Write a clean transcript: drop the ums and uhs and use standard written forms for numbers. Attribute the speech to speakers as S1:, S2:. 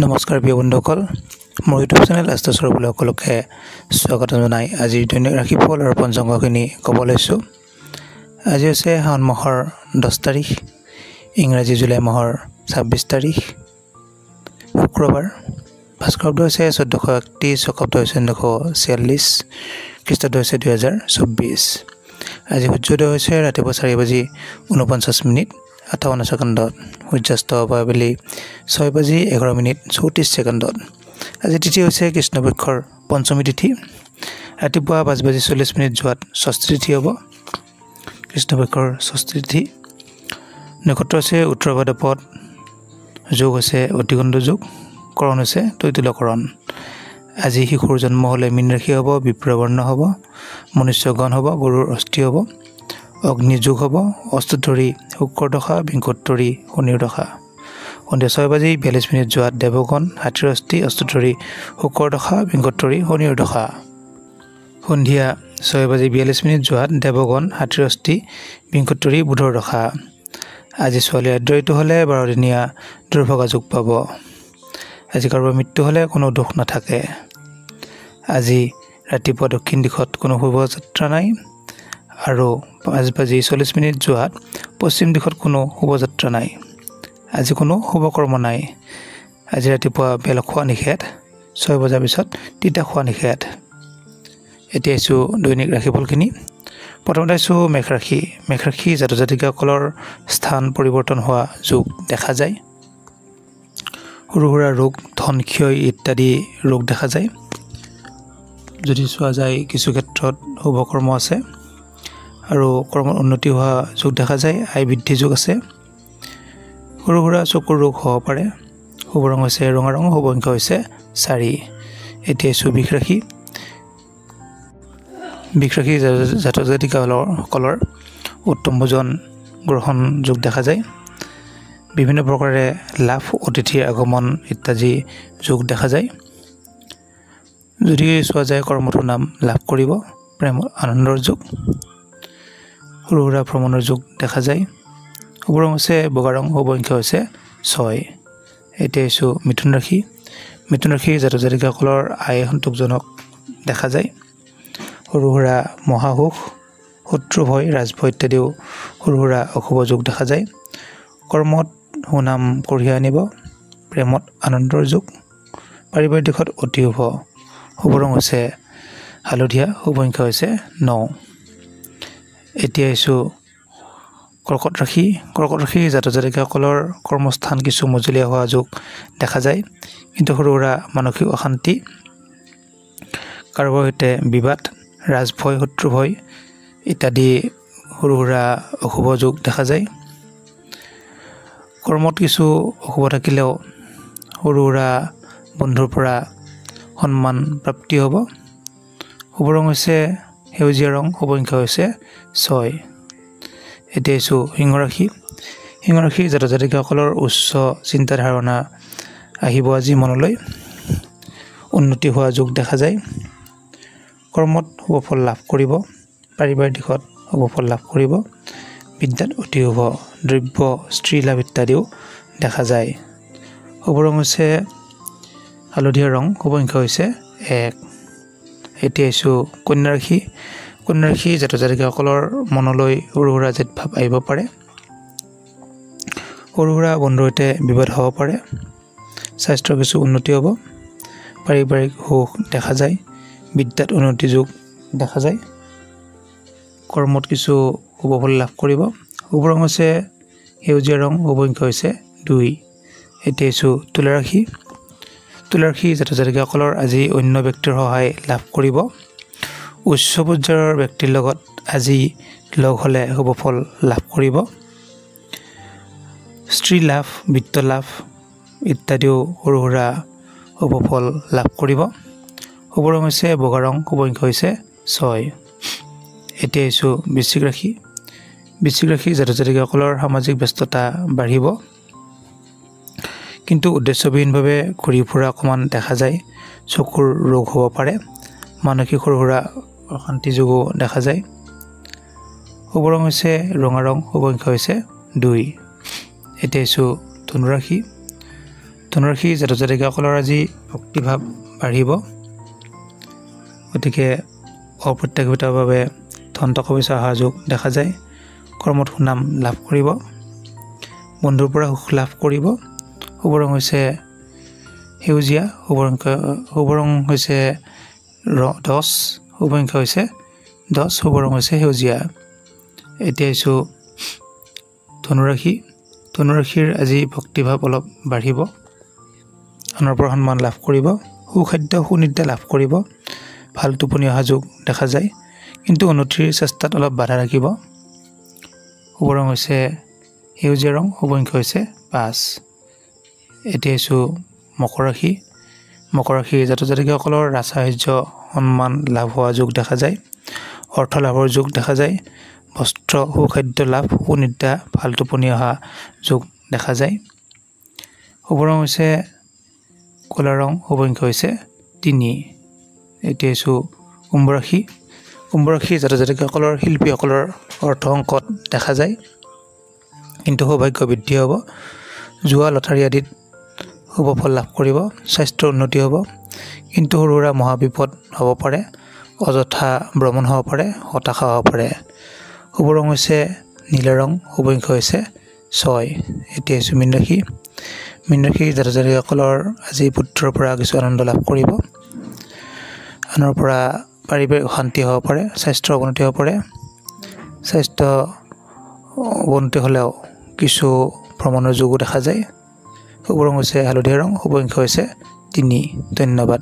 S1: নমস্কাৰ প্ৰিয় বন্ধুসকল মোৰ ইউটিউব চেনেল আস্তাচৰ বুলি সকলোকে স্বাগত জনাই আজিৰ দৈনিক ৰাশিফল আৰু পঞ্চাংগখিনি ক'ব লৈছোঁ। আজি হৈছে শাওণ মাহৰ 10 তাৰিখ, ইংৰাজী জুলাই মাহৰ 26 তাৰিখ, শুক্ৰবাৰ। ভাস্কৰাব্দ হৈছে 1431, শকাব্দ হৈছে 1946, খ্ৰীষ্টাব্দ হৈছে 2024। আজি সূৰ্যোদয় হৈছে ৰাতিপুৱা 4:49 58 সূৰ্যাস্ত আবেলি 6:11 34। আজি তিথি হৈছে কৃষ্ণপক্ষৰ পঞ্চমী তিথি। ৰাতিপুৱা 5:40 যোৱাত ষষ্ঠী তিথি হ'ব, কৃষ্ণপক্ষৰ ষষ্ঠী তিথি। নক্ষত্ৰ হৈছে উত্তৰ ভাদ্ৰপদ, যোগ হৈছে অতিগণ্ড যোগ, কৰণ হৈছে তৈতুলকৰণ। আজি শিশুৰ জন্ম হ'লে মীন ৰাশি হ'ব, বিপ্ৰবৰ্ণ হ'ব, মনুষ্যগণ হ'ব, গৰুৰ অস্থি হ'ব, অগ্নিযোগ হ'ব, অষ্টধৰি শুক্ৰ দশা, বিংশোত্তৰী শনিৰ দশা। সন্ধিয়া 6:42 যোৱাত দেৱগণ, হাতীৰ অস্থি, অষ্টধৰি শুক্ৰ দশা, বিংশোত্তৰী শনিৰ দশা। সন্ধিয়া 6:42 যোৱাত দেৱগণ, হাতীৰ অস্থি, বিংশোত্তৰী বুধৰ দশা। আজি ছোৱালীৰ আদ্যঋতু হ'লে 12 দিনীয়া দুৰ্ভগা যোগ পাব। আজি কাৰোবাৰ মৃত্যু হ'লে কোনো দুখ নাথাকে। আজি ৰাতিপুৱা দক্ষিণ দিশত কোনো শুভযাত্ৰা নাই আৰু 5:40 যোৱাত পশ্চিম দিশত কোনো শুভযাত্ৰা নাই। আজি কোনো শুভকৰ্ম নাই। আজি ৰাতিপুৱা বেল খোৱা নিষেধ, 6 বজাৰ পিছত তিতা খোৱা নিষেধ। এতিয়া আছোঁ দৈনিক ৰাশিফলখিনি। প্ৰথমতে আছোঁ মেঘ ৰাশি। মেঘ ৰাশি জাতক জাতিকাসকলৰ স্থান পৰিৱৰ্তন হোৱা যোগ দেখা যায়। সৰু সুৰা ৰোগ, ধন ক্ষয় ইত্যাদি ৰোগ দেখা যায়। যদি চোৱা যায় কিছু ক্ষেত্ৰত শুভকৰ্ম আছে আৰু কৰ্মৰ উন্নতি হোৱা যোগ দেখা যায়। আয় বৃদ্ধি যোগ আছে। সৰু সুৰা চকুৰ ৰোগ হ'ব পাৰে। শুভ ৰং হৈছে ৰঙা ৰং, শুভ সংখ্যা হৈছে 4। এতিয়া আছোঁ বৃষ ৰাশি। বৃষ ৰাশি জাতক জাতিকাসকলৰ উত্তম ভোজন গ্ৰহণ যোগ দেখা যায়। বিভিন্ন প্ৰকাৰে লাভ, অতিথিৰ আগমন ইত্যাদি যোগ দেখা যায়। যদি চোৱা যায় কৰ্মটো নাম লাভ কৰিব, প্ৰেম আনন্দৰ যোগ, সৰু সুৰা ভ্ৰমণৰ যোগ দেখা যায়। শুভ ৰং হৈছে বগা ৰং, শুভ সংখ্যা হৈছে 6। এতিয়া আছোঁ মিথুন ৰাশি। মিথুন ৰাশি জাতক জাতিকাসকলৰ আয় সন্তোষজনক দেখা যায়। সৰু সুৰা মহাসুখ, শত্ৰু ভয়, ৰাজভয় ইত্যাদিও সৰু সুৰা অশুভ যোগ দেখা যায়। কৰ্মত সুনাম কঢ়িয়াই আনিব, প্ৰেমত আনন্দৰ যোগ, পাৰিবাৰিক দিশত অতি শুভ। শুভ ৰং হৈছে হালধীয়া, শুভ সংখ্যা হৈছে 9। এতিয়া আছোঁ কৰ্কট ৰাশি। কৰ্কট ৰাশি জাতক জাতিকাসকলৰ কৰ্মস্থান কিছু মজলীয়া হোৱা যোগ দেখা যায়, কিন্তু সৰু সুৰা মানসিক অশান্তি, কাৰোবাৰ সৈতে বিবাদ, ৰাজভয়, শত্ৰু ভয় ইত্যাদি সৰু সুৰা অশুভ যোগ দেখা যায়। কৰ্মত কিছু অশুভ থাকিলেও সৰু সুৰা বন্ধুৰ পৰা সন্মান প্ৰাপ্তি হ'ব। শুভ ৰং হৈছে সেউজীয়া ৰং, শুভ সংখ্যা হৈছে 6। এতিয়া আছোঁ সিংহ ৰাশি। সিংহ ৰাশি জাতক জাতিকাসকলৰ উচ্চ চিন্তা ধাৰণা আহিব আজি মনলৈ, উন্নতি হোৱা যোগ দেখা যায়। কৰ্মত শুভ ফল লাভ কৰিব, পাৰিবাৰিক দিশত শুভ ফল লাভ কৰিব, বিদ্যাত অতি শুভ, দ্ৰব্য স্ত্ৰী লাভ ইত্যাদিও দেখা যায়। শুভ ৰং হৈছে হালধীয়া ৰং, শুভ সংখ্যা হৈছে 1। এতিয়া আছোঁ কন্যা ৰাশি। কন্যা ৰাশি জাতক জাতিকাসকলৰ মনলৈ সৰু সুৰা জেদ ভাৱ আহিব পাৰে। সৰু সুৰা বন্ধুৰ সৈতে বিবাদ হ'ব পাৰে। স্বাস্থ্যৰ কিছু উন্নতি হ'ব, পাৰিবাৰিক সুখ দেখা যায়, বিদ্যাত উন্নতি যোগ দেখা যায়। কৰ্মত কিছু শুভ ফল লাভ কৰিব। শুভ ৰং হৈছে সেউজীয়া ৰং, শুভ সংখ্যা হৈছে 2। এতিয়া আছোঁ তুলা ৰাশি। তুলা ৰাশি জাতক জাতিকাসকলৰ আজি অন্য ব্যক্তিৰ সহায় লাভ কৰিব। উচ্চ পৰ্যায়ৰ ব্যক্তিৰ লগত আজি লগ হ'লে শুভ ফল লাভ কৰিব। স্ত্ৰী লাভ, বিত্ত লাভ ইত্যাদিও সৰু সুৰা শুভ ফল লাভ কৰিব। শুভ ৰং হৈছে বগা ৰং, শুভ সংখ্যা হৈছে 6। এতিয়া আছোঁ বৃশ্চিক ৰাশি। বৃশ্চিক ৰাশি জাতক জাতিকাসকলৰ সামাজিক ব্যস্ততা বাঢ়িব, কিন্তু উদ্দেশ্যবিহীনভাৱে ঘূৰি ফুৰা অকণমান দেখা যায়। চকুৰ ৰোগ হ'ব পাৰে, মানসিক সৰু সুৰা অশান্তি যোগো দেখা যায়। শুভ ৰং হৈছে ৰঙা ৰং, শুভ সংখ্যা হৈছে 2। এতিয়া আছোঁ ধনু ৰাশি। ধনুৰাশি জাতক জাতিকাসকলৰ আজি ভক্তিভাৱ বাঢ়িব গতিকে অপ্ৰত্যাশিতৰ বাবে ধন টকা পইচা অহা যোগ দেখা যায় কৰ্মত সুনাম লাভ কৰিব বন্ধুৰ পৰা সুখ লাভ কৰিব শুভ ৰং হৈছে সেউজীয়া শুভ ৰং হৈছে 10 শুভ সংখ্যা হৈছে 10 শুভ ৰং হৈছে সেউজীয়া এতিয়া আহিছো ধনুৰাশিৰ আজি ভক্তিভাৱ অলপ বাঢ়িব আনৰ পৰা সন্মান লাভ কৰিব সুখাদ্য সুনিদ্ৰা লাভ কৰিব ভাল টোপনি অহা যোগ দেখা যায় কিন্তু উন্নতিৰ চেষ্টাত অলপ বাধা ৰাখিব শুভ ৰং হৈছে সেউজীয়া ৰং শুভ সংখ্যা হৈছে 5 এতিয়া আহিছো মকৰ ৰাশি জাতক জাতিকাসকলৰ ৰাজসাহায্য সন্মান লাভ হোৱা যোগ দেখা যায় অৰ্থ লাভৰ যোগ দেখা যায় বস্ত্ৰ সুখাদ্য লাভ সুনিদ্ৰা ভাল টোপনি অহা যোগ দেখা যায় শুভ ৰং হৈছে কলা ৰং শুভ সংখ্যা হৈছে 3 এতিয়া আহিছো কুম্ভ ৰাশি জাতক জাতিকাসকলৰ শিল্পীসকলৰ অৰ্থ সংকট দেখা যায় কিন্তু সৌভাগ্য বৃদ্ধি হ'ব জুৱা লটাৰী আদিত শুভ ফল লাভ কৰিব স্বাস্থ্যৰ উন্নতি হ'ব কিন্তু সৰু সুৰা মহাবিপদ হ'ব পাৰে অযথা ভ্ৰমণ হ'ব পাৰে হতাশা হ'ব পাৰে শুভ ৰং হৈছে নীলা ৰং শুভ সংখ্যা হৈছে 6 এতিয়া আহিছো মীন ৰাশি জাতক জাতিকাসকলৰ আজি পুত্ৰৰ পৰা কিছু আনন্দ লাভ কৰিব আনৰ পৰা পাৰিবাৰিক শান্তি হ'ব পাৰে স্বাস্থ্যৰ অৱনতি হ'ব পাৰে স্বাস্থ্য অৱনতি হ'লেও কিছু ভ্ৰমণৰ যোগো দেখা যায় শুভ ৰং হৈছে হালধীয়া ৰং শুভ সংখ্যা হৈছে 3 ধন্যবাদ